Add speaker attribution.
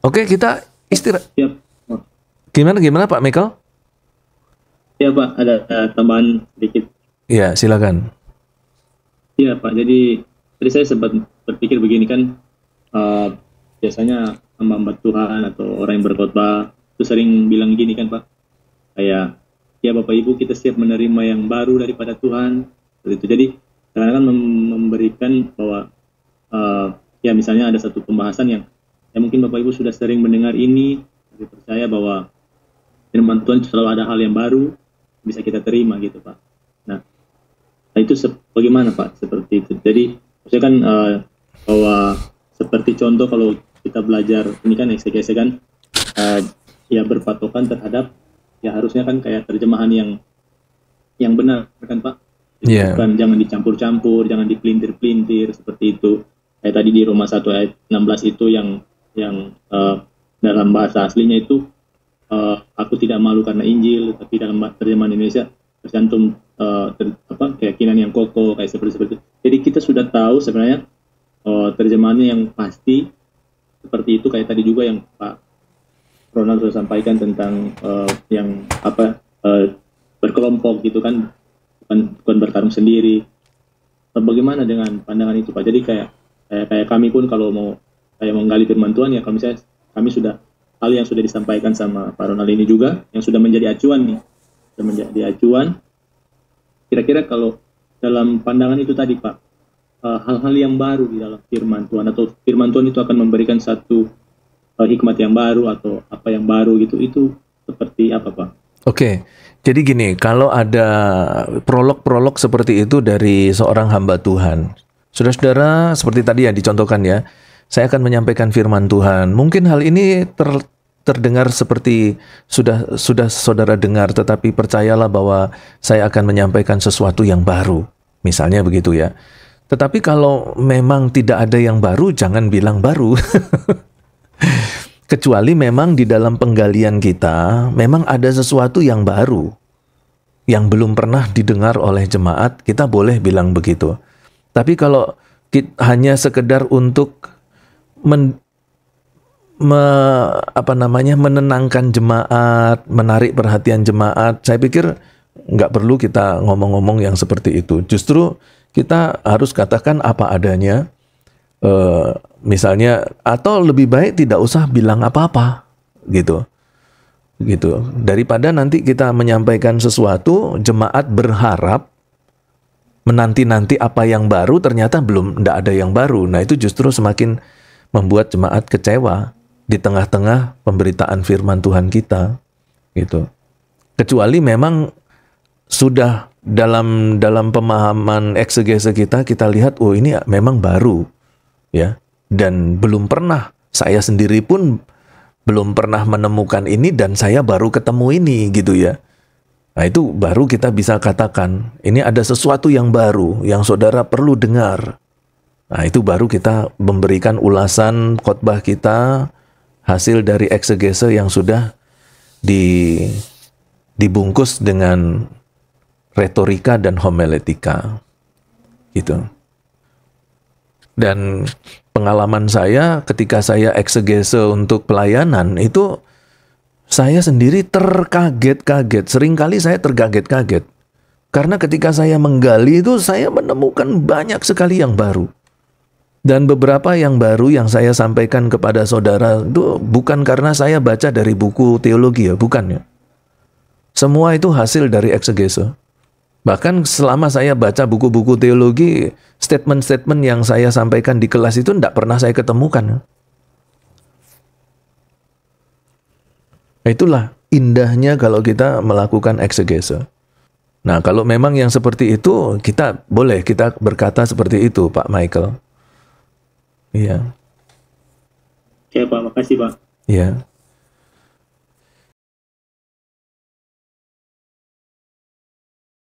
Speaker 1: Oke, kita istirahat.
Speaker 2: Siap. Oh,
Speaker 1: Gimana Pak Michael?
Speaker 2: ya Pak, ada tambahan sedikit.
Speaker 1: Ya, silakan.
Speaker 2: Iya Pak, jadi tadi saya sempat berpikir begini kan, eh, biasanya hamba-hamba Tuhan atau orang yang berkhotbah itu sering bilang gini kan Pak, kayak ya Bapak Ibu kita siap menerima yang baru daripada Tuhan, seperti itu. Jadi kadang-kadang memberikan bahwa ya misalnya ada satu pembahasan yang ya mungkin Bapak Ibu sudah sering mendengar ini, tapi percaya bahwa firman Tuhan itu selalu ada hal yang baru bisa kita terima gitu Pak. Nah, itu bagaimana Pak seperti itu? Jadi maksudnya kan bahwa seperti contoh kalau kita belajar ini kan eksegese kan ya berpatokan terhadap ya harusnya kan kayak terjemahan yang benar kan Pak.
Speaker 1: Iya.
Speaker 2: Bukan jangan dicampur-campur, jangan dipelintir-pelintir seperti itu. Kayak tadi di Roma 1 ayat 16 itu yang dalam bahasa aslinya itu aku tidak malu karena Injil, tapi dalam terjemahan Indonesia tercantum keyakinan yang kokoh kayak seperti itu. Jadi kita sudah tahu sebenarnya terjemahannya yang pasti seperti itu, kayak tadi juga yang Pak Ronald sudah sampaikan tentang yang berkelompok gitu kan, bukan bertarung sendiri. Bagaimana dengan pandangan itu Pak? Jadi kayak kami pun kalau mau menggali firman Tuhan ya, kalau misalnya kami sudah hal yang sudah disampaikan sama Pak Ronald ini juga yang sudah menjadi acuan nih, sudah menjadi acuan. Kira-kira kalau dalam pandangan itu tadi Pak, hal-hal yang baru di dalam firman Tuhan atau firman Tuhan itu akan memberikan satu hikmat yang baru atau apa yang baru gitu, itu seperti apa Pak?
Speaker 1: Oke, jadi gini, kalau ada prolog-prolog seperti itu dari seorang hamba Tuhan, saudara-saudara seperti tadi yang dicontohkan ya, saya akan menyampaikan firman Tuhan. Mungkin hal ini terdengar seperti sudah saudara dengar, tetapi percayalah bahwa saya akan menyampaikan sesuatu yang baru. Misalnya begitu ya. Tetapi kalau memang tidak ada yang baru, jangan bilang baru. Kecuali memang di dalam penggalian kita, memang ada sesuatu yang baru, yang belum pernah didengar oleh jemaat, kita boleh bilang begitu. Tapi kalau hanya sekedar untuk menenangkan jemaat, menarik perhatian jemaat, saya pikir nggak perlu kita ngomong-ngomong yang seperti itu. Justru kita harus katakan apa adanya, misalnya, atau lebih baik tidak usah bilang apa-apa, gitu. Daripada nanti kita menyampaikan sesuatu, jemaat berharap menanti-nanti apa yang baru, ternyata tidak ada yang baru. Nah, itu justru semakin membuat jemaat kecewa di tengah-tengah pemberitaan firman Tuhan kita, gitu. Kecuali memang sudah dalam pemahaman eksegese kita lihat, oh ini memang baru, ya, dan belum pernah, saya sendiri pun belum pernah menemukan ini dan saya baru ketemu ini, gitu ya. Nah, itu baru kita bisa katakan ini ada sesuatu yang baru yang saudara perlu dengar. Nah, itu baru kita memberikan ulasan khotbah kita hasil dari eksegese yang sudah dibungkus dengan retorika dan homiletika, gitu. Dan pengalaman saya ketika saya eksegese untuk pelayanan itu, saya sendiri terkaget-kaget. Seringkali saya terkaget-kaget. Karena ketika saya menggali itu, saya menemukan banyak sekali yang baru. Dan beberapa yang baru yang saya sampaikan kepada saudara itu bukan karena saya baca dari buku teologi ya, bukan ya. Semua itu hasil dari eksegese. Bahkan selama saya baca buku-buku teologi, statement-statement yang saya sampaikan di kelas itu tidak pernah saya ketemukan. Itulah indahnya kalau kita melakukan eksegese. Nah, kalau memang yang seperti itu, kita berkata seperti itu, Pak Michael. Iya.
Speaker 2: Oke Pak, makasih Pak.
Speaker 1: Iya.